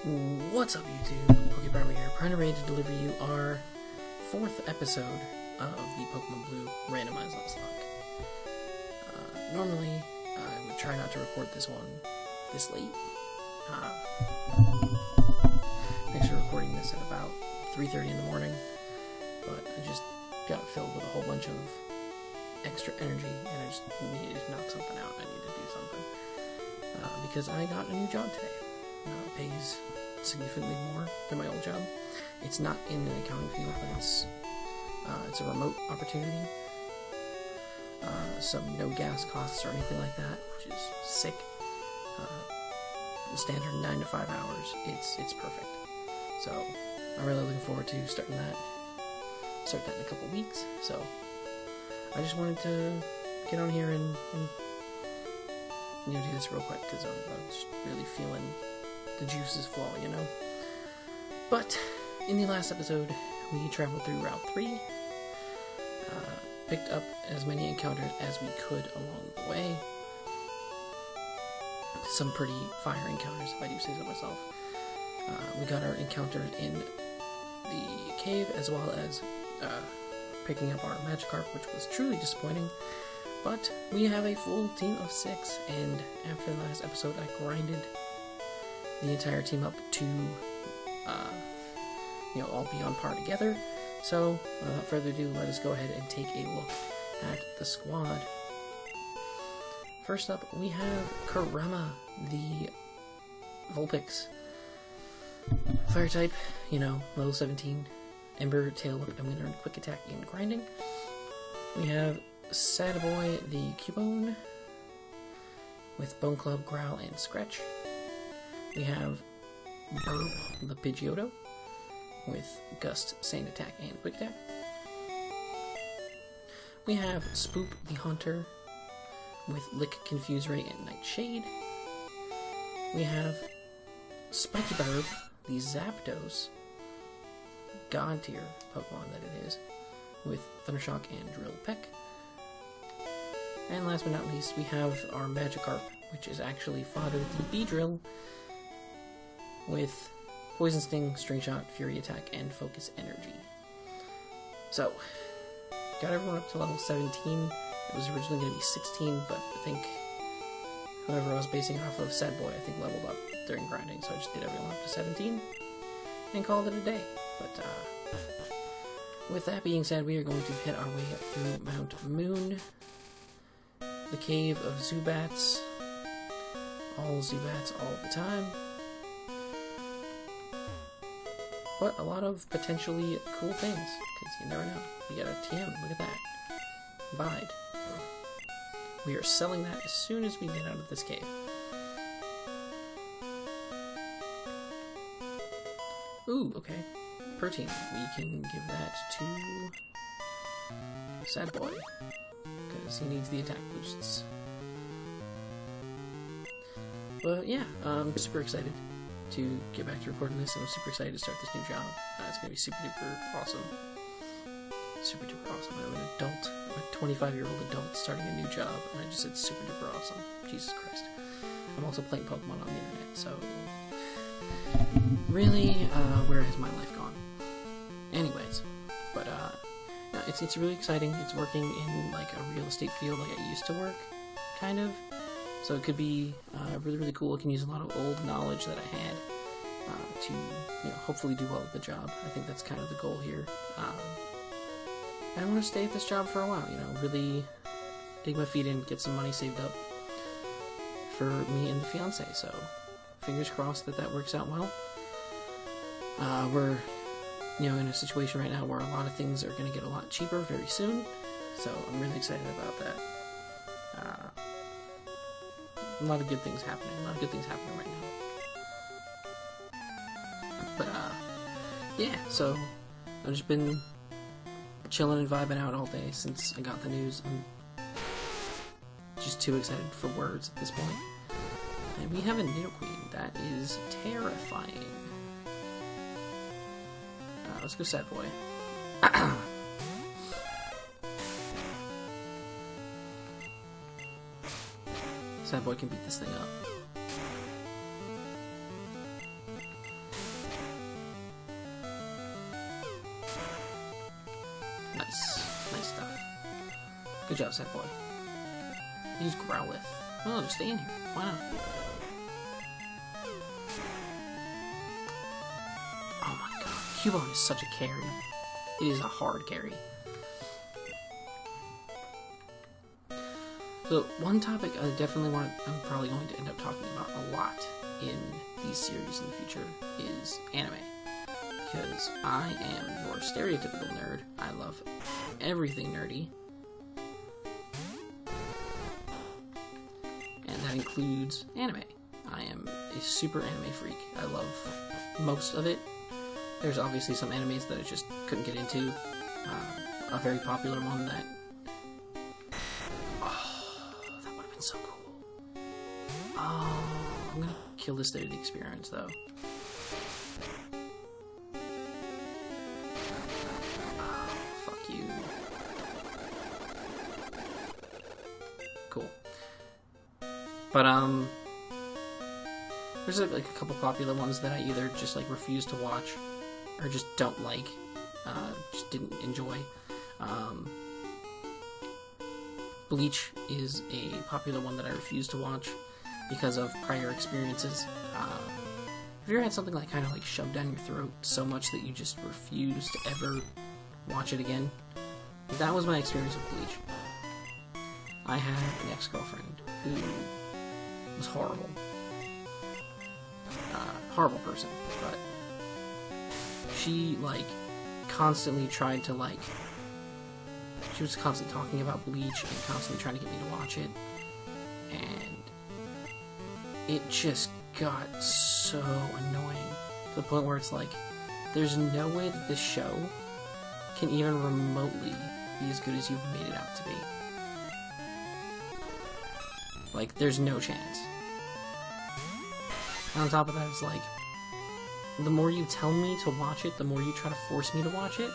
What's up, YouTube? PokePrimer here, ready to deliver you our 4th episode of the Pokemon Blue Randomized Nuzlocke. Normally, I would try not to record this one this late. Thanks for recording this at about 3:30 in the morning, but I just got filled with a whole bunch of extra energy, and I just needed to knock something out. I needed to do something. Because I got a new job today. It pays significantly more than my old job. It's not in an accounting field, but it's a remote opportunity. So no gas costs or anything like that, which is sick. The standard 9 to 5 hours. It's perfect. So I'm really looking forward to start that in a couple weeks. So I just wanted to get on here and do this real quick because I'm just really feeling the juices flowing, But in the last episode, we traveled through Route 3, picked up as many encounters as we could along the way. Some pretty fire encounters, if I do say so myself. We got our encounter in the cave, as well as picking up our Magikarp, which was truly disappointing. But we have a full team of 6, and after the last episode, I grinded the entire team up to, all be on par together. So, without further ado, let us go ahead and take a look at the squad. First up, we have Kurama, the Vulpix. Fire type, level 17. Ember, Tail Whip, I'm going to earn Quick Attack and Grinding. We have Sadaboy, the Cubone, with Bone Club, Growl, and Scratch. We have Burp, the Pidgeotto, with Gust, Sand Attack, and Quick Attack. We have Spoop, the Hunter, with Lick, Confuse Ray, and Nightshade. We have Spiky Burb, the Zapdos, God tier Pokemon that it is, with Thundershock and Drill Peck. And last but not least, we have our Magikarp, which is actually fodder, the Beedrill, with Poison Sting, String Shot, Fury Attack, and Focus Energy. So, got everyone up to level 17. It was originally going to be 16, but I think whoever I was basing off of, Sadboy, I think leveled up during grinding, so I just did everyone up to 17 and called it a day. But with that being said, we are going to head our way up through Mt.Moon, the cave of Zubats, all Zubats all the time. But a lot of potentially cool things, because you never know. We got a TM, look at that. Bide. We are selling that as soon as we get out of this cave. Ooh, okay. Protein. We can give that to Sadboy, because he needs the attack boosts. But yeah, I'm super excited to get back to recording this, and I'm super excited to start this new job. It's going to be super duper awesome. Super duper awesome. I'm an adult, a 25-year-old adult starting a new job, and I just said super duper awesome. Jesus Christ. I'm also playing Pokemon on the internet, so really, where has my life gone? Anyways, but no, it's really exciting. It's working in like a real estate field like I used to work, kind of. So it could be really, really cool. I can use a lot of old knowledge that I had to, hopefully do well at the job. I think that's kind of the goal here. I want to stay at this job for a while, really dig my feet in, get some money saved up for me and the fiance. So fingers crossed that works out well. We're, in a situation right now where a lot of things are going to get a lot cheaper very soon. So I'm really excited about that. A lot of good things happening. Right now. But, yeah, so I've just been chilling and vibing out all day since I got the news. I'm just too excited for words at this point. And we have a Nidoqueen. That is terrifying. Let's go Sadboy. Sadboy can beat this thing up. Good job, Sad Boy. Use Growlithe. Oh, just stay in here. Why not? Oh my god. Cubone is such a carry. It is a hard carry. So, one topic I definitely I'm probably going to end up talking about a lot in these series in the future is anime. Because I am your stereotypical nerd. I love everything nerdy. And that includes anime. I am a super anime freak. I love most of it. There's obviously some animes that I just couldn't get into. A very popular one that... Oh, that would have been so cool. Oh, I'm gonna kill this through the experience, though. Oh, fuck you. Cool. But, there's like a couple popular ones that I either just like refuse to watch or just don't like, just didn't enjoy. Bleach is a popular one that I refuse to watch because of prior experiences. Have you ever had something like kind of like shoved down your throat so much that you just refuse to ever watch it again? That was my experience with Bleach. I had an ex-girlfriend who was horrible. Horrible person, but she, like, constantly tried to, like, she was constantly talking about Bleach and constantly trying to get me to watch it, and it just got so annoying to the point where it's like, there's no way that this show can even remotely be as good as you've made it out to be. Like, there's no chance. And on top of that, it's like, the more you tell me to watch it, the more you try to force me to watch it,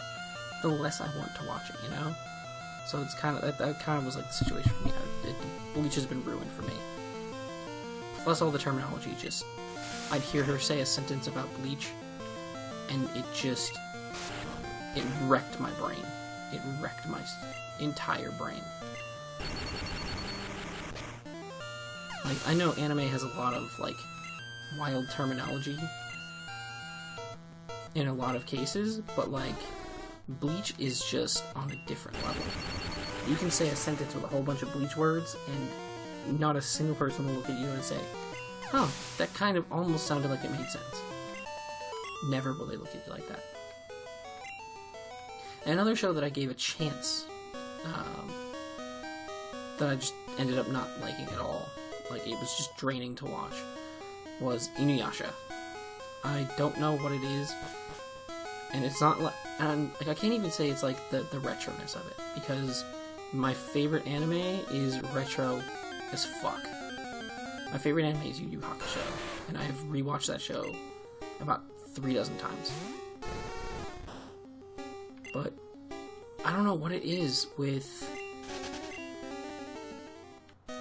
the less I want to watch it, you know? So it's kind of, that kind of was like the situation for me. Bleach has been ruined for me. Plus all the terminology, just, I'd hear her say a sentence about Bleach, and it just, it wrecked my brain. It wrecked my entire brain. Like, I know anime has a lot of, like, wild terminology in a lot of cases, but, like, Bleach is just on a different level. You can say a sentence with a whole bunch of Bleach words, and not a single person will look at you and say, oh, that kind of almost sounded like it made sense. Never will they look at you like that. And another show that I gave a chance, that I just ended up not liking at all, like, it was just draining to watch, was Inuyasha. I don't know what it is, and it's not like, and like, I can't even say it's like the retroness of it, because my favorite anime is retro as fuck. My favorite anime is Yu Yu Hakusho, and I have rewatched that show about 36 times. But I don't know what it is with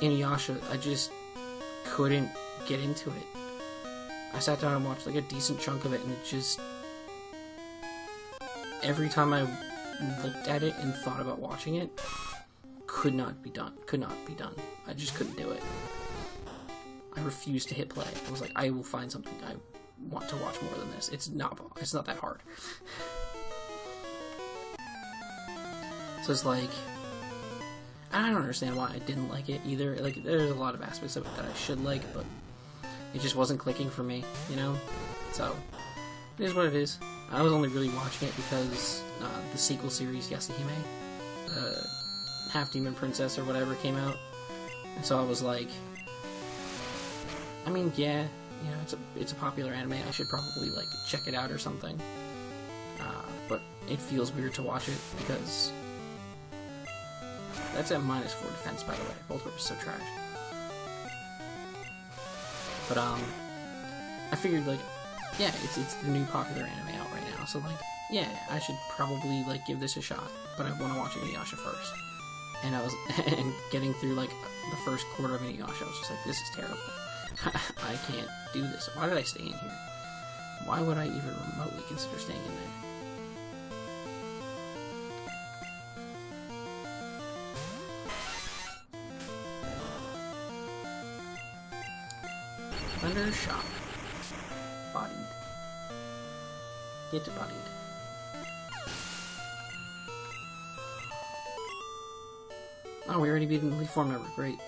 Inuyasha. I just couldn't get into it. I sat down and watched like a decent chunk of it, and it just, every time I looked at it and thought about watching it, could not be done. Could not be done. I just couldn't do it. I refused to hit play. I was like, I will find something I want to watch more than this. It's not that hard. So it's like, I don't understand why I didn't like it either. Like, there's a lot of aspects of it that I should like, but it just wasn't clicking for me, you know? So, it is what it is. I was only really watching it because the sequel series, Yasuhime, Half-Demon Princess or whatever, came out. And so I was like, I mean, yeah, you know, it's a popular anime. I should probably, like, check it out or something. But it feels weird to watch it because that's at -4 defense, by the way. Voltorb is so trash. But, I figured, like, yeah, it's the new popular anime out right now, so, like, yeah, I should probably, like, give this a shot, but I want to watch Inuyasha first. And I was, and getting through, like, the first quarter of Inuyasha, I was just like, this is terrible. I can't do this. Why did I stay in here? Why would I even remotely consider staying in there? under shock. Bodied. Get bodied. Oh, we already beat an Elite Four member. Great.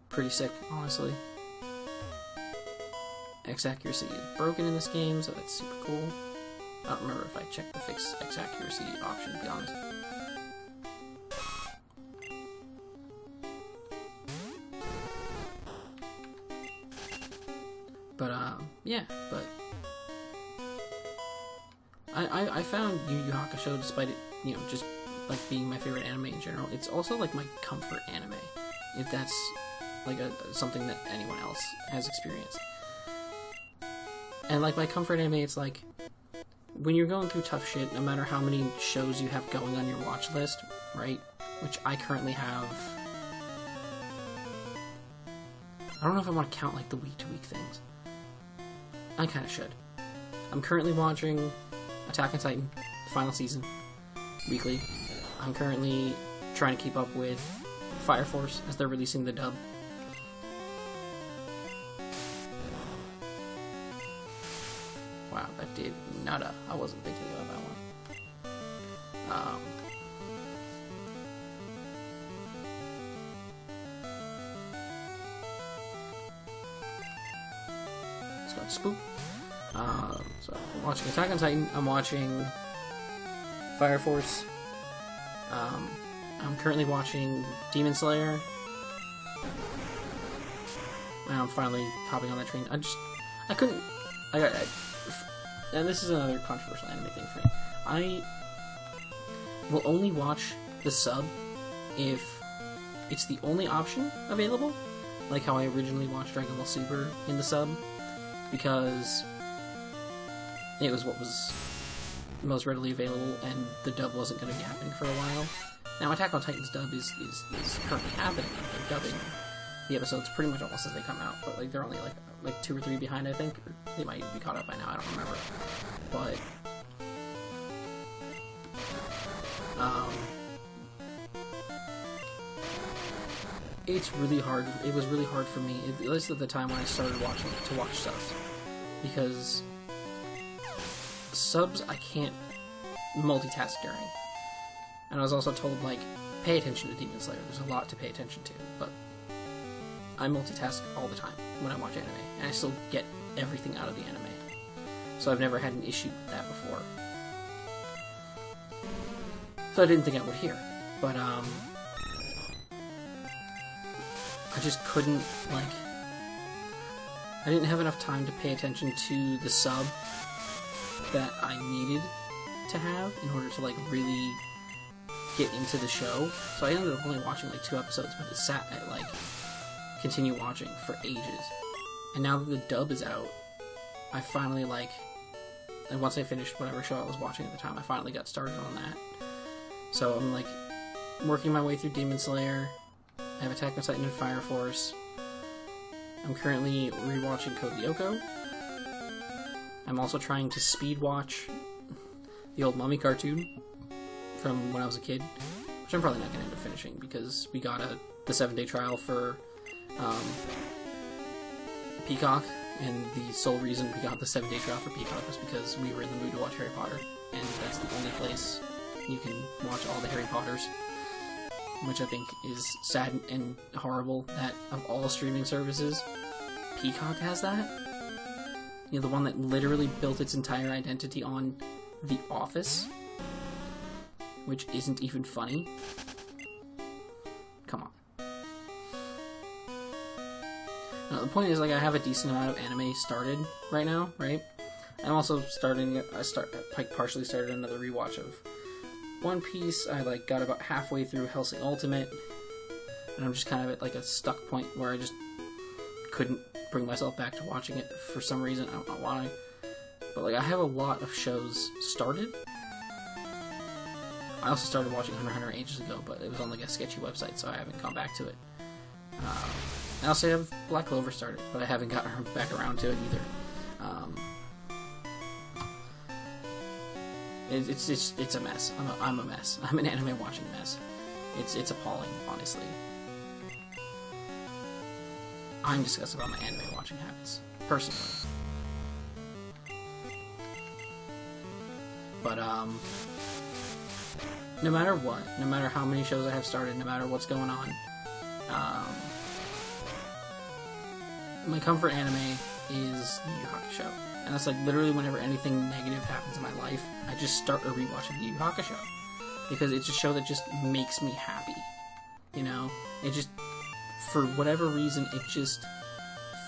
Pretty sick, honestly. X accuracy is broken in this game, so that's super cool. I don't remember if I checked the fix X accuracy option, to be honest. But, yeah, but I found Yu Yu Hakusho, despite it, you know, just, like, being my favorite anime in general, it's also, like, my comfort anime, if that's, like, something that anyone else has experienced. And, like, my comfort anime, it's like, when you're going through tough shit, no matter how many shows you have going on your watch list, right, which I currently have, I don't know if I want to count, like, the week-to-week things. I kind of should. I'm currently watching Attack on Titan, the final season, weekly. I'm currently trying to keep up with Fire Force as they're releasing the dub. Wow, that did nada. I wasn't thinking about that one. Let's go to Spook. So I'm watching Attack on Titan. I'm watching Fire Force. I'm currently watching Demon Slayer. And I'm finally hopping on that train. And this is another controversial anime thing for me. I will only watch the sub if it's the only option available, like how I originally watched Dragon Ball Super in the sub, because it was what was most readily available, and the dub wasn't going to be happening for a while. Now, Attack on Titan's dub is currently happening. They're dubbing the episodes pretty much almost as they come out, but like they're only like 2 or 3 behind, I think. Or they might even be caught up by now, I don't remember. But it's really hard. It was really hard for me, at least at the time when I started watching it, to watch subs, because subs I can't multitask during. And I was also told, like, pay attention to Demon Slayer. There's a lot to pay attention to, but I multitask all the time when I watch anime, and I still get everything out of the anime. So I've never had an issue with that before. So I didn't think I would hear. But, I just couldn't, like, I didn't have enough time to pay attention to the sub that I needed to have in order to, like, really get into the show. So I ended up only watching, like, 2 episodes, but it sat at, like, continue watching for ages. And now that the dub is out, I finally, like, and once I finished whatever show I was watching at the time, I finally got started on that. So I'm, like, working my way through Demon Slayer. I have Attack on Titan and Fire Force. I'm currently rewatching Code Lyoko. I'm also trying to speed watch the old Mummy cartoon from when I was a kid, which I'm probably not going to end up finishing because we got the 7-day trial for Peacock, and the sole reason we got the 7-day trial for Peacock was because we were in the mood to watch Harry Potter, and that's the only place you can watch all the Harry Potters, which I think is sad and horrible that of all streaming services, Peacock has that. You know, the one that literally built its entire identity on The Office, which isn't even funny. Come on. Now, the point is, like, I have a decent amount of anime started right now, right? I'm also partially started another rewatch of One Piece. I, like, got about halfway through Hellsing Ultimate, and I'm just kind of at, like, a stuck point where I just couldn't bring myself back to watching it for some reason. I don't know why. But, like, I have a lot of shows started. I also started watching Hunter x Hunter ages ago, but it was on, like, a sketchy website, so I haven't gone back to it. I also have Black Clover started, but I haven't gotten back around to it either. It's a mess. I'm a mess. I'm an anime watching mess. It's appalling, honestly. I'm disgusted about my anime watching habits, personally. But, no matter what, no matter how many shows I have started, no matter what's going on, my comfort anime is Yu Yu Hakusho. And that's like literally whenever anything negative happens in my life, I just start a rewatch of Yu Yu Hakusho. Because it's a show that just makes me happy. You know? It just, for whatever reason, it just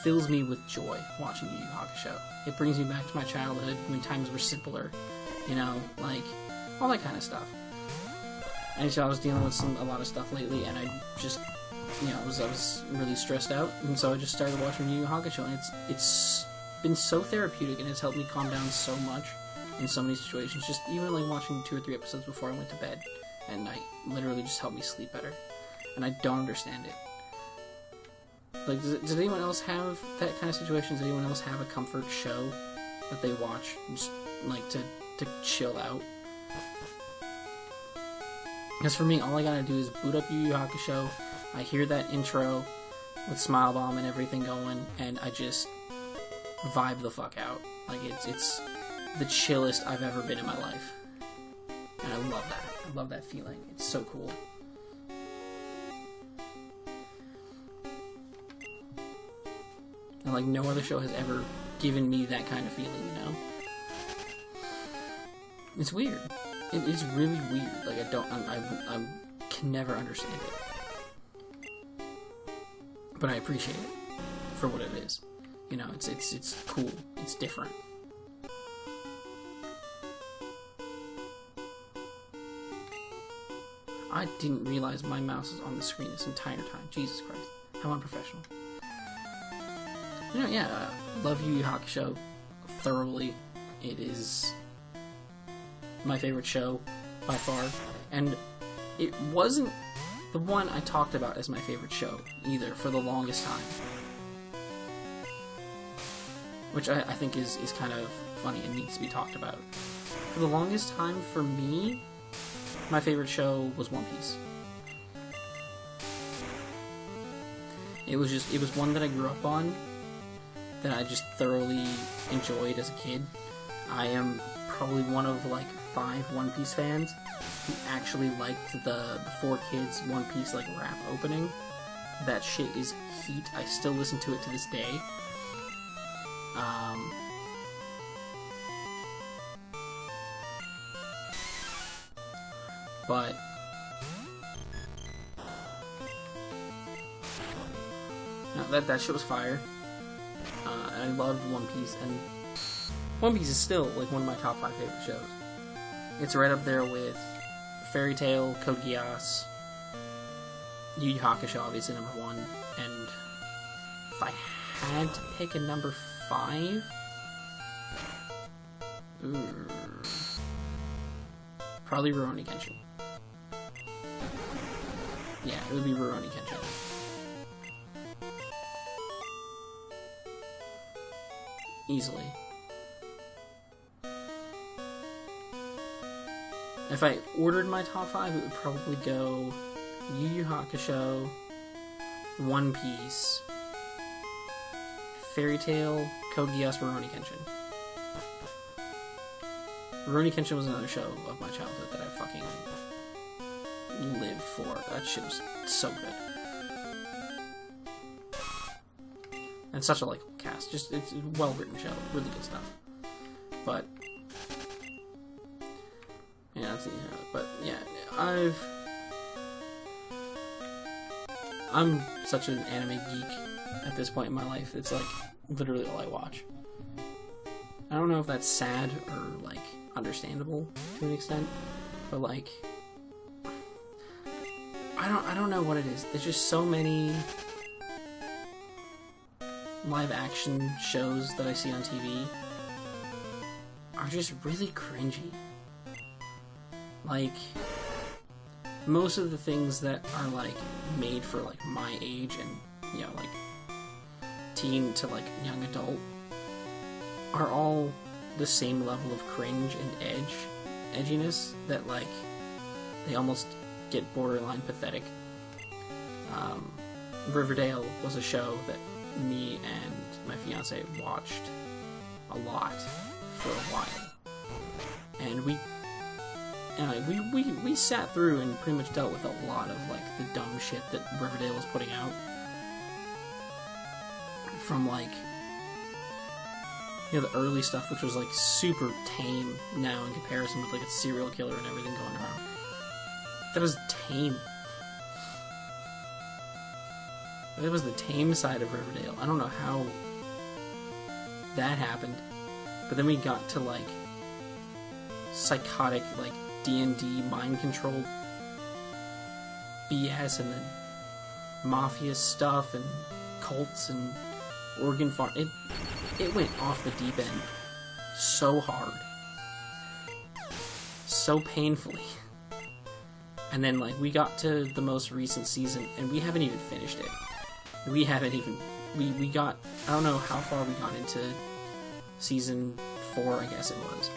fills me with joy watching Yu Yu Hakusho. It brings me back to my childhood when times were simpler. You know? Like, all that kind of stuff. And so I was dealing with a lot of stuff lately, and I just, you know, I was really stressed out, and so I just started watching Yu Yu Hakusho, and it's been so therapeutic, and it's helped me calm down so much in so many situations. Just even like watching 2 or 3 episodes before I went to bed at night literally just helped me sleep better, and I don't understand it. Like, does anyone else have that kind of situation? Does anyone else have a comfort show that they watch just like to chill out? Because for me, all I gotta do is boot up Yu Yu Hakusho, I hear that intro with Smile Bomb and everything going, and I just vibe the fuck out. Like, it's the chillest I've ever been in my life. And I love that. I love that feeling. It's so cool. And like, no other show has ever given me that kind of feeling, you know? It's weird. It is really weird. Like, I can never understand it. But I appreciate it for what it is. You know, it's cool. It's different. I didn't realize my mouse is on the screen this entire time. Jesus Christ. How unprofessional. You know, yeah, love Yu Yu Hakusho thoroughly. It is my favorite show by far, and it wasn't the one I talked about as my favorite show either for the longest time, which I think is kind of funny and needs to be talked about. For the longest time, for me, my favorite show was One Piece. It was one that I grew up on, that I just thoroughly enjoyed as a kid. I am probably one of like 5 One Piece fans who actually liked the 4 Kids One Piece like rap opening. That shit is heat. I still listen to it to this day. But no, that shit was fire. And I loved One Piece, and One Piece is still like one of my top 5 favorite shows. It's right up there with Fairy Tail, Code Geass, Yu Yu Hakusho, obviously number 1, and if I had to pick a number 5, probably Rurouni Kenshin. Yeah, it would be Rurouni Kenshin. Easily. If I ordered my top 5, it would probably go Yu Yu Hakusho, One Piece, Fairy Tail, Code Geass, Rurouni Kenshin. Rurouni Kenshin was another show of my childhood that I fucking lived for. That shit was so good. And such a likable cast. Just, it's a well-written show. Really good stuff. But yeah, I'm such an anime geek at this point in my life. It's like literally all I watch. I don't know if that's sad or like understandable to an extent, but like I don't know what it is. There's just so many live action shows that I see on TV are just really cringy. Like, most of the things that are like made for like my age and, you know, like teen to like young adult are all the same level of cringe and edginess that like they almost get borderline pathetic. Riverdale was a show that me and my fiance watched a lot for a while, and we sat through and pretty much dealt with a lot of like the dumb shit that Riverdale was putting out, from like, you know, the early stuff, which was like super tame now in comparison with like a serial killer and everything going around. That was tame. That was the tame side of Riverdale. I don't know how that happened, but then we got to like psychotic, like D&D mind control BS, and then mafia stuff and cults and organ farm. It went off the deep end so hard, so painfully. And then like we got to the most recent season and we haven't even finished it. We got, I don't know how far we got into season 4, I guess it was.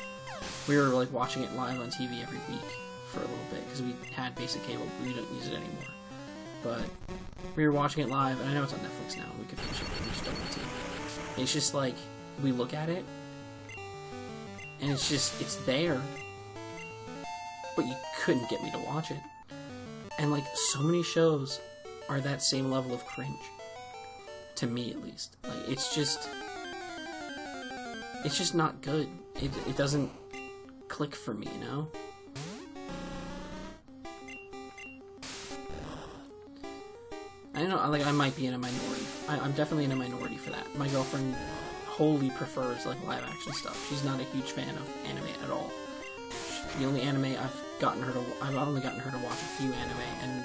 We were like watching it live on TV every week for a little bit because we had basic cable, but we don't use it anymore. But we were watching it live, and I know it's on Netflix now. We could finish it, but we just don't want to. It's just like we look at it, and it's there, but you couldn't get me to watch it. And like so many shows are that same level of cringe, to me at least. Like it's just not good. It doesn't click for me, you know? I don't know, like, I might be in a minority. I'm definitely in a minority for that. My girlfriend wholly prefers, like, live-action stuff. She's not a huge fan of anime at all. The only anime I've only gotten her to watch a few anime, and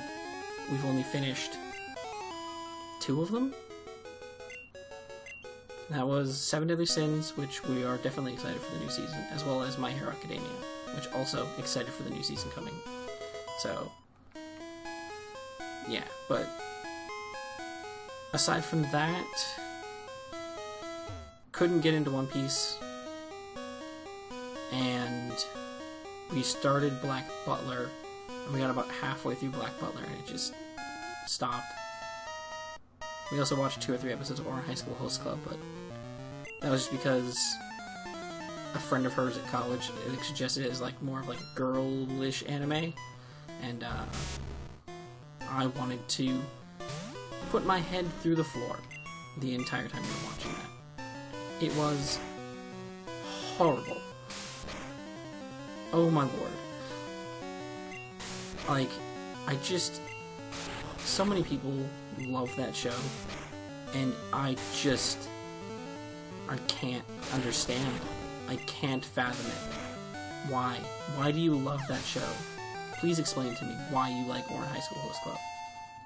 we've only finished 2 of them. That was 7 Deadly Sins, which we are definitely excited for the new season, as well as My Hero Academia, which also excited for the new season coming. So, yeah, but aside from that, couldn't get into One Piece, and we started Black Butler, and we got about halfway through Black Butler, and it just stopped. We also watched 2 or 3 episodes of Ouran High School Host Club, but that was just because a friend of hers at college suggested it as like more of like a girlish anime, and I wanted to put my head through the floor the entire time we were watching that. It was horrible. Oh my lord. Like, so many people love that show, and I can't understand. I can't fathom it. Why? Why do you love that show? Please explain to me why you like Ouran High School Host Club.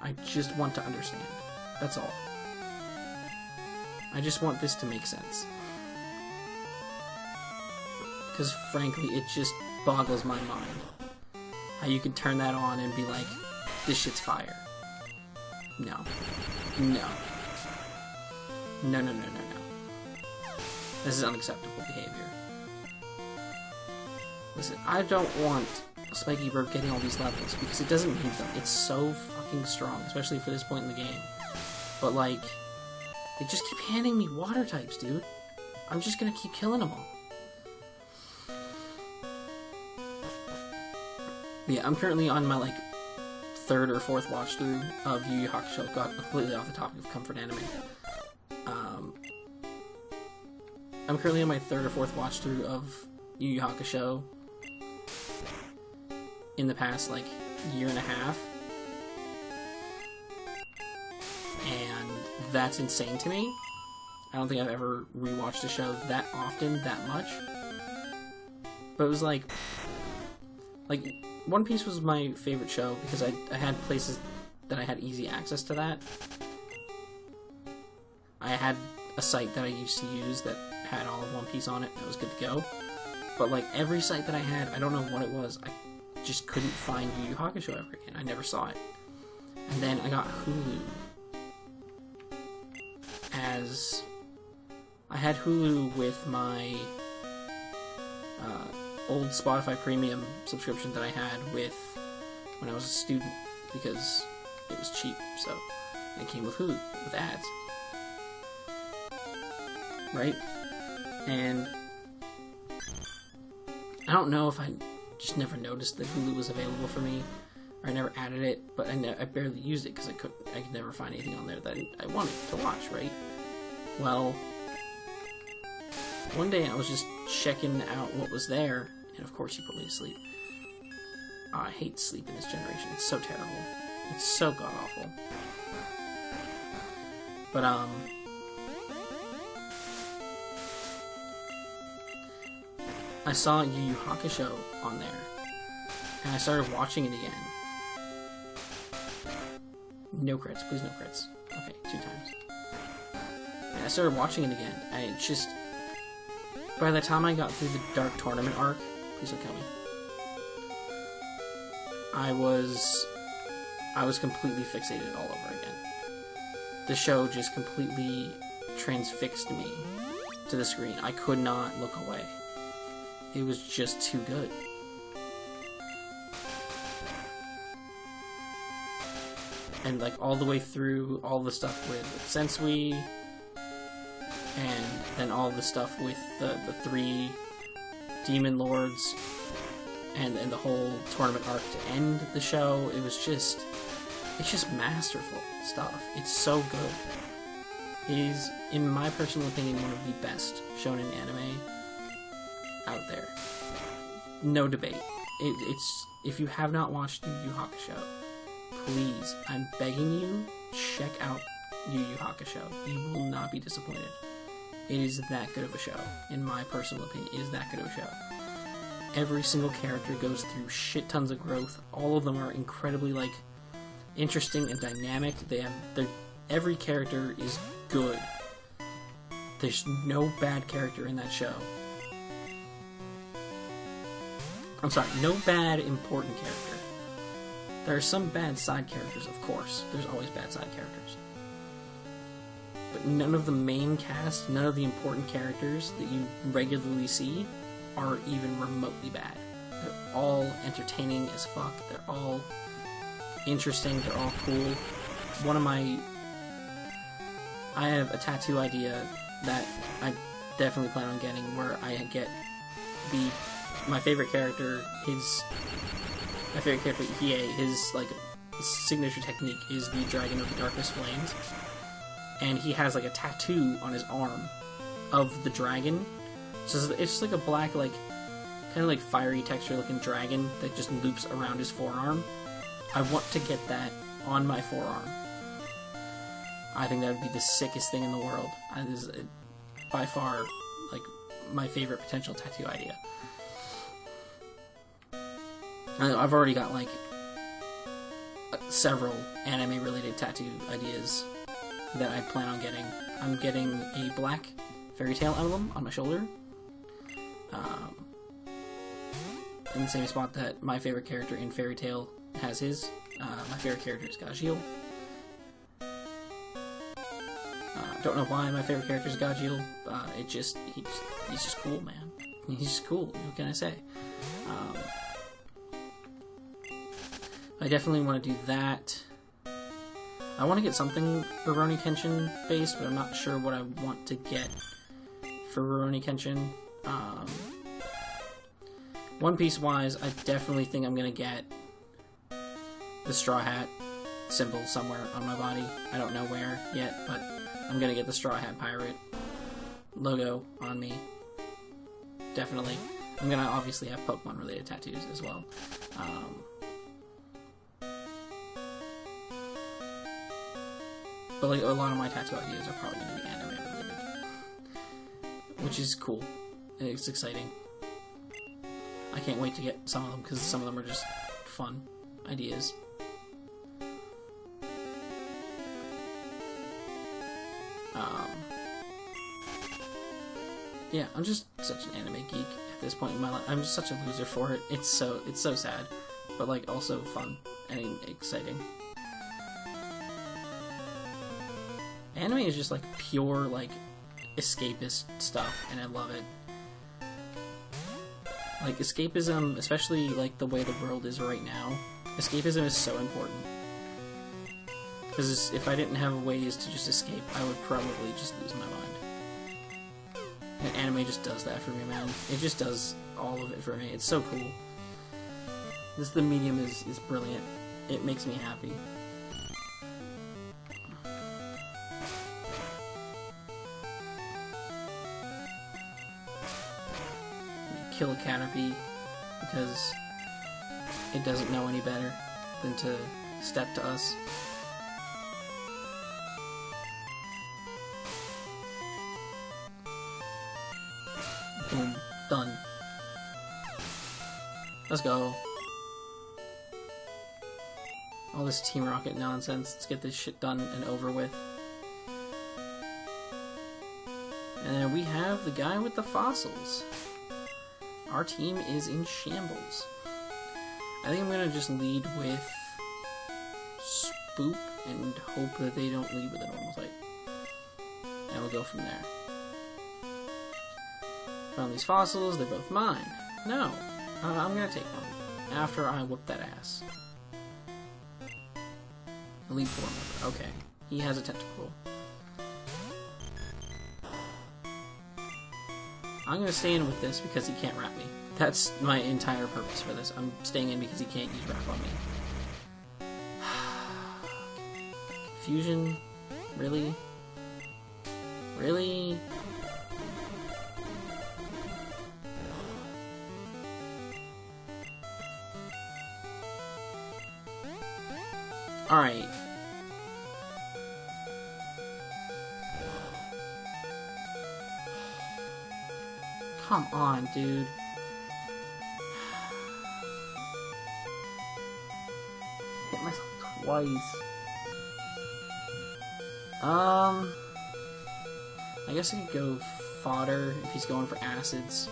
I just want to understand. That's all. I just want this to make sense. Because frankly, it just boggles my mind how you can turn that on and be like, this shit's fire. No. No. No, no, no, no, no. This is unacceptable behavior. Listen, I don't want Spiky Bird getting all these levels, because it doesn't need them. It's so fucking strong, especially for this point in the game. But, like, they just keep handing me water types, dude. I'm just gonna keep killing them all. Yeah, I'm currently on my, like, 3rd or 4th watch through of Yu Yu Hakusho. Got completely off the topic of comfort anime. I'm currently on my 3rd or 4th watch through of Yu Yu Hakusho in the past, like, year and a half. And that's insane to me. I don't think I've ever rewatched a show that often, that much. But it was like, One Piece was my favorite show because I had places that I had easy access to that. I had a site that I used to use that had all of One Piece on it, and it was good to go. But, like, every site that I had, I don't know what it was, I just couldn't find Yu Yu Hakusho ever again. I never saw it. And then I got Hulu. I had Hulu with my old Spotify Premium subscription that I had when I was a student, because it was cheap, so it came with Hulu, with ads. right? And I don't know if I just never noticed that Hulu was available for me, or I never added it, but I barely used it because I could never find anything on there that I wanted to watch, right? Well, one day I was just checking out what was there, and of course you put me to sleep. Oh, I hate sleep in this generation. It's so terrible. It's so god-awful. But, I saw Yu Yu Hakusho on there, and I started watching it again. No crits, please no crits. Okay, 2 times. And I started watching it again, and it just... By the time I got through the Dark Tournament arc... Please don't kill me. I was completely fixated all over again. The show just completely transfixed me to the screen. I could not look away. It was just too good. And like all the way through all the stuff with Sensui, and then all the stuff with the 3 Demon Lords, and the whole tournament arc to end the show. It's just masterful stuff. It's so good. It is, in my personal opinion, one of the best shonen anime out there. No debate. It's if you have not watched Yu Yu Hakusho, please, I'm begging you, check out Yu Yu Hakusho. You will not be disappointed. It is that good of a show. In my personal opinion, it is that good of a show. Every single character goes through shit tons of growth. All of them are incredibly, like, interesting and dynamic. Every character is good. There's no bad character in that show. I'm sorry, no bad important character. There are some bad side characters, of course. There's always bad side characters. But none of the main cast, none of the important characters that you regularly see are even remotely bad. They're all entertaining as fuck. They're all interesting. They're all cool. I have a tattoo idea that I definitely plan on getting, where I get my favorite character, Hiei, his like signature technique is the Dragon of the Darkest Flames, and he has like a tattoo on his arm of the dragon. So it's just like a black, like kind of like fiery texture looking dragon that just loops around his forearm. I want to get that on my forearm. I think that would be the sickest thing in the world. This is by far like my favorite potential tattoo idea. I've already got like several anime related tattoo ideas that I plan on getting. I'm getting a black fairy tale emblem on my shoulder, in the same spot that my favorite character in Fairy Tail has his. My favorite character is Gajeel. Don't know why my favorite character is Gajeel. He's just cool, man. He's just cool. What can I say? I definitely want to do that. I want to get something Rurouni Kenshin based, but I'm not sure what I want to get for Rurouni Kenshin. One Piece wise, I definitely think I'm going to get the Straw Hat symbol somewhere on my body. I don't know where yet, but I'm going to get the Straw Hat Pirate logo on me. Definitely. I'm going to obviously have Pokemon related tattoos as well. But like a lot of my tattoo ideas are probably going to be anime related, which is cool. It's exciting. I can't wait to get some of them, because some of them are just fun ideas. Yeah, I'm just such an anime geek at this point in my life. I'm just such a loser for it. It's so sad, but like also fun and exciting. Anime is just like pure like escapist stuff, and I love it. Like escapism, especially like the way the world is right now, escapism is so important. Because if I didn't have ways to just escape, I would probably just lose my mind. And anime just does that for me, man. It just does all of it for me. It's so cool. The medium is brilliant. It makes me happy. Kill a Caterpie because it doesn't know any better than to step to us. Boom. Done. Let's go. All this Team Rocket nonsense. Let's get this shit done and over with. And then we have the guy with the fossils. Our team is in shambles. I think I'm gonna just lead with Spoop and hope that they don't lead with a normal type. And we'll go from there. Found these fossils, they're both mine. No, I'm gonna take one after I whoop that ass. Elite Four member, okay. He has a tentacle. I'm gonna stay in with this because he can't wrap me. That's my entire purpose for this. I'm staying in because he can't use wrap on me. Confusion? Really? Really? Alright. Come on, dude. Hit myself twice. I guess I could go fodder if he's going for acids.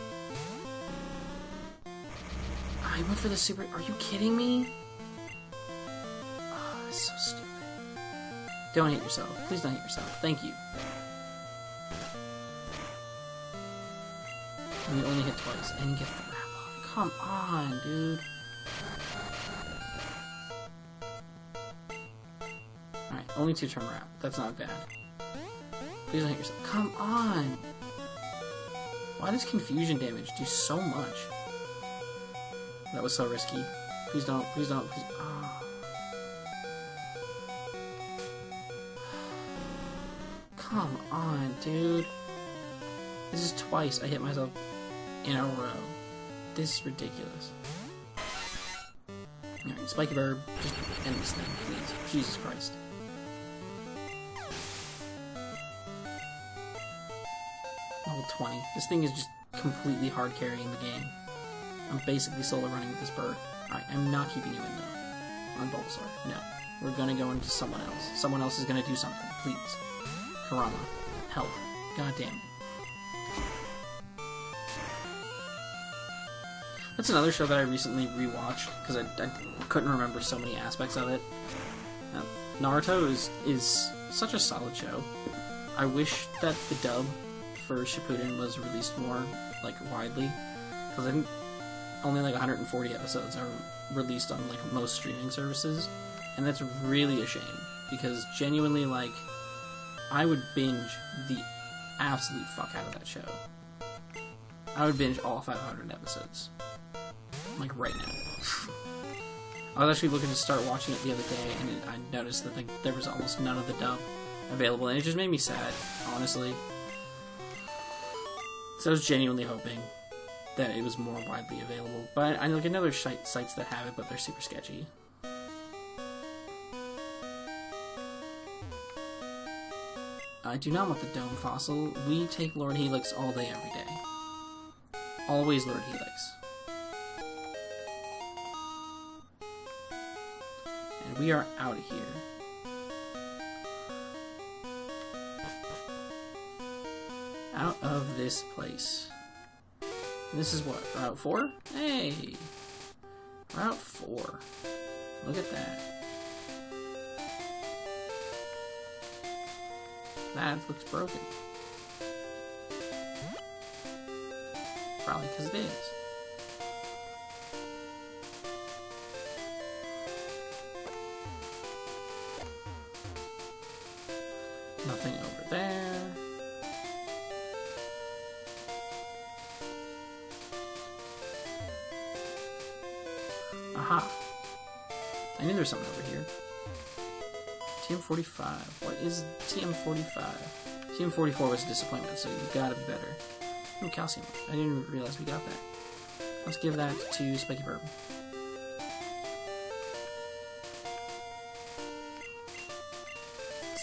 I went for the super. Are you kidding me? Oh, that's so stupid. Don't hit yourself. Please don't hit yourself. Thank you. And you only hit twice, and you get the wrap off. Come on, dude. Alright, only 2-turn wrap. That's not bad. Please don't hit yourself. Come on! Why does confusion damage do so much? That was so risky. Please don't, please don't, please. Oh. Come on, dude. This is twice I hit myself in a row. This is ridiculous. Alright, Spiky Bird, just end this thing, please. Jesus Christ. Level 20. This thing is just completely hard carrying the game. I'm basically solo running with this bird. Alright, I'm not keeping you in though. On Bulbasaur. No. We're gonna go into someone else. Someone else is gonna do something. Please. Karama. Help. God damn it. That's another show that I recently rewatched because I couldn't remember so many aspects of it. Naruto is such a solid show. I wish that the dub for Shippuden was released more like widely, because I think only like 140 episodes are released on like most streaming services, and that's really a shame because genuinely, like, I would binge the absolute fuck out of that show. I would binge all 500 episodes. Like, right now. I was actually looking to start watching it the other day, and I noticed that there was almost none of the dub available, and it just made me sad, honestly. So I was genuinely hoping that it was more widely available. But I know other sites that have it, but they're super sketchy. I do not want the Dome Fossil. We take Lord Helix all day, every day. Always Lord Helix. And we are out of here. Out of this place. And this is what? Route 4? Hey! Route 4. Look at that. That looks broken. Probably because it is. Nothing over there. Aha! I knew there was something over here. TM45. What is TM45? TM44 was a disappointment, so you gotta be better. Oh, calcium. I didn't realize we got that. Let's give that to Spiky Burb.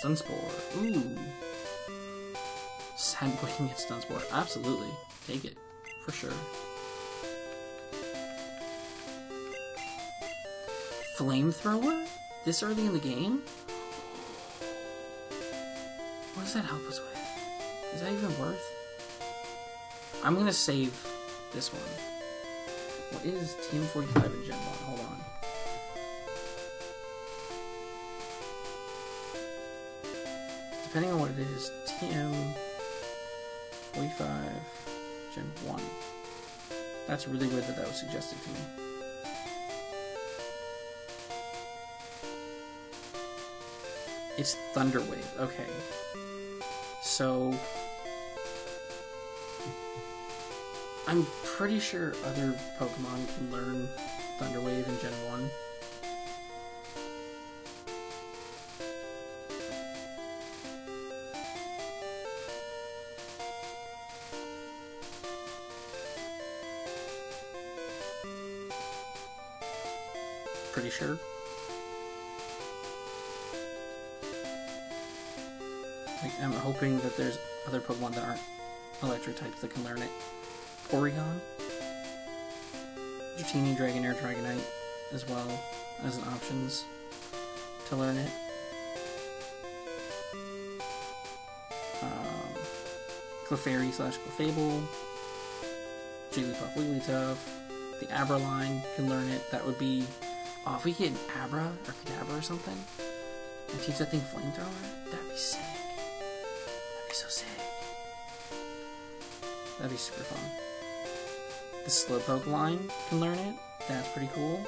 Sunspore. Ooh. Sandboy can get Sunspore. Absolutely. Take it. For sure. Flamethrower? This early in the game? What does that help us with? Is that even worth? I'm gonna save this one. What is TM45 in Gen 1? Hold on. Depending on what it is, TM45 Gen 1. That's really weird that was suggested to me. It's Thunder Wave. Okay. So I'm pretty sure other Pokemon can learn Thunder Wave in Gen 1. Pretty sure. I'm hoping that there's other Pokemon that aren't electric types that can learn it. Porygon, Dratini, Dragonair, Dragonite, as well as an options to learn it. Clefairy / Clefable, Jigglypuff, Wigglytuff, the Abra line can learn it. That would be, oh, if we get an Abra or Kadabra or something and teach that thing Flamethrower, that'd be sick. That'd be so sick. That'd be super fun. The Slowpoke line can learn it. That's pretty cool.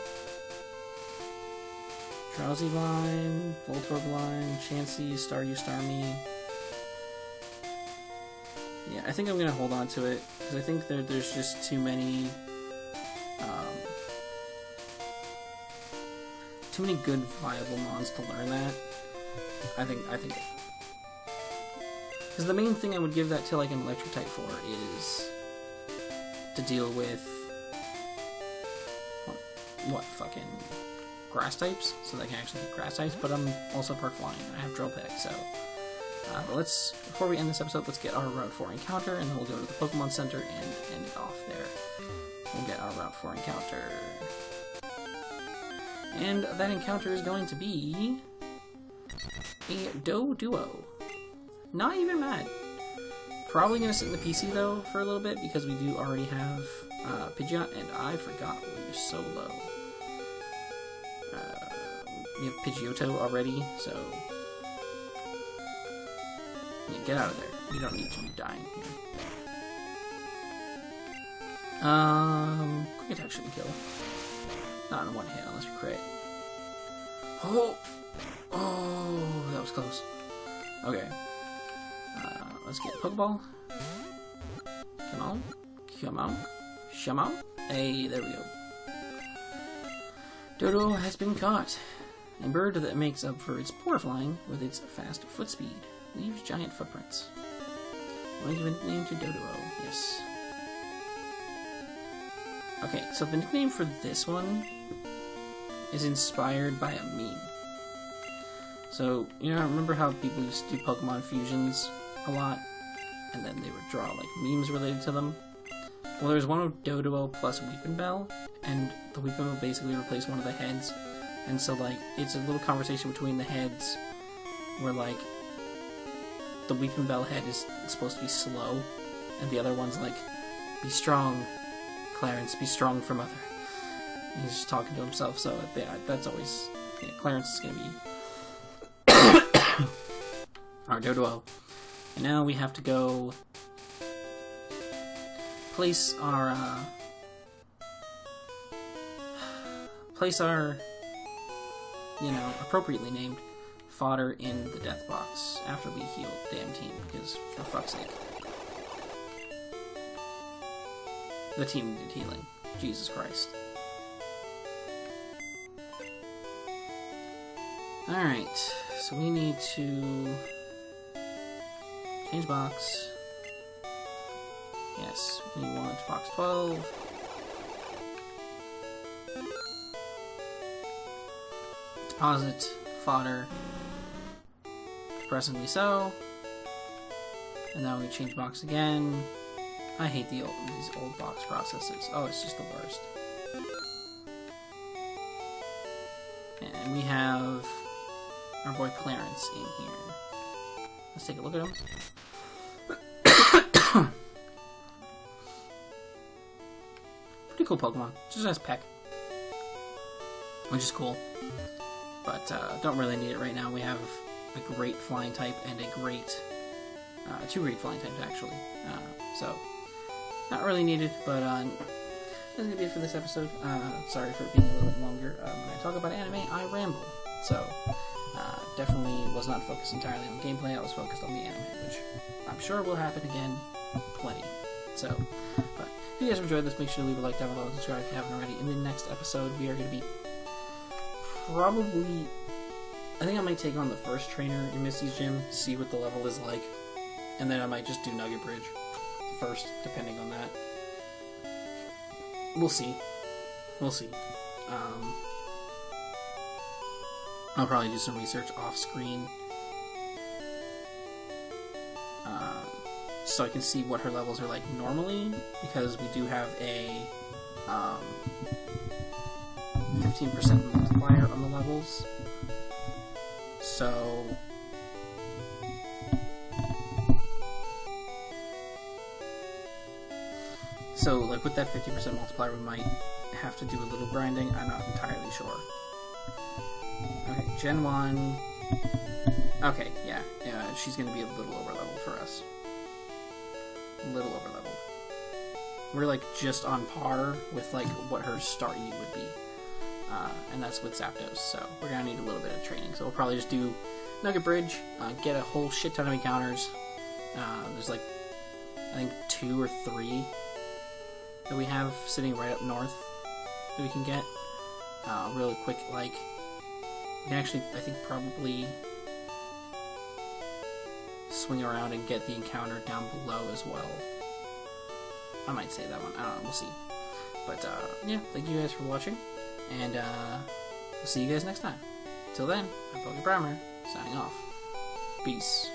Drowsy line, Voltorb line, Chansey, Staryu, Starmie. Yeah, I think I'm gonna hold on to it because I think there's just too many good viable mons to learn that. I think because the main thing I would give that to like an electric type for is to deal with what fucking grass types, so they can actually get grass types. But I'm also park flying. I have Drill Peck, so. But before we end this episode, let's get our Route 4 encounter, and then we'll go to the Pokemon Center and end it off there. We'll get our Route 4 encounter. And that encounter is going to be a Doduo. Not even mad. Probably going to sit in the PC, though, for a little bit, because we do already have Pidgeot, and I forgot we were so low. We have Pidgeotto already, so... yeah, get out of there. We don't need you dying here. Quick attack shouldn't kill. Not in one hit unless we crit. Oh! Oh, that was close. Okay. Let's get a Pokeball. Come on. Come on. Come on. Hey, there we go. Dodo has been caught. A bird that makes up for its poor flying with its fast foot speed leaves giant footprints. I want to give a nickname to Doduo. Yes. Okay, so the nickname for this one is inspired by a meme. So, you know, remember how people used to do Pokemon fusions a lot? And then they would draw, like, memes related to them? Well, there's one with Doduo plus Weepinbell, and the Weepinbell basically replaced one of the heads. And so, like, it's a little conversation between the heads where, like, the Weepinbell head is supposed to be slow, and the other one's like, be strong, Clarence, be strong for mother. And he's just talking to himself, so that's always... yeah, Clarence is gonna be... our Doduo. And now we have to go... place our, you know, appropriately named fodder in the death box after we heal the damn team, because for fuck's sake. The team needed healing. Jesus Christ. Alright, so we need to change box. Yes, we want box 12. Deposit fodder. Depressingly so. And now we change box again. I hate these old box processes. Oh, it's just the worst. And we have our boy Clarence in here. Let's take a look at him. Pretty cool Pokemon. Just has Peck, which is cool. But don't really need it right now. We have a great flying type and a great, two great flying types actually. So not really needed, but that's gonna be it for this episode. Sorry for it being a little bit longer. When I talk about anime, I ramble. So definitely was not focused entirely on gameplay. I was focused on the anime, which I'm sure will happen again plenty. So, but if you guys enjoyed this, make sure to leave a like down below and subscribe if you haven't already. In the next episode, we are going to be probably, I think I might take on the first trainer in Misty's gym, see what the level is like, and then I might just do Nugget Bridge first, depending on that. We'll see. We'll see. I'll probably do some research off screen, so I can see what her levels are like normally, because we do have a 15% multiplier on the levels. So like with that 50% multiplier, we might have to do a little grinding. I'm not entirely sure. Okay, Gen 1. Okay, yeah, she's going to be a little over level for us. A little over level. We're like just on par with like what her start E would be. And that's with Zapdos, so we're going to need a little bit of training. So we'll probably just do Nugget Bridge, get a whole shit ton of encounters. There's like, I think 2 or 3 that we have sitting right up north that we can get. Really quick, like, we can actually, I think, probably swing around and get the encounter down below as well. I might say that one. I don't know. We'll see. But, yeah, thank you guys for watching. And, we'll see you guys next time. Till then, I'm PokePrimer, signing off. Peace.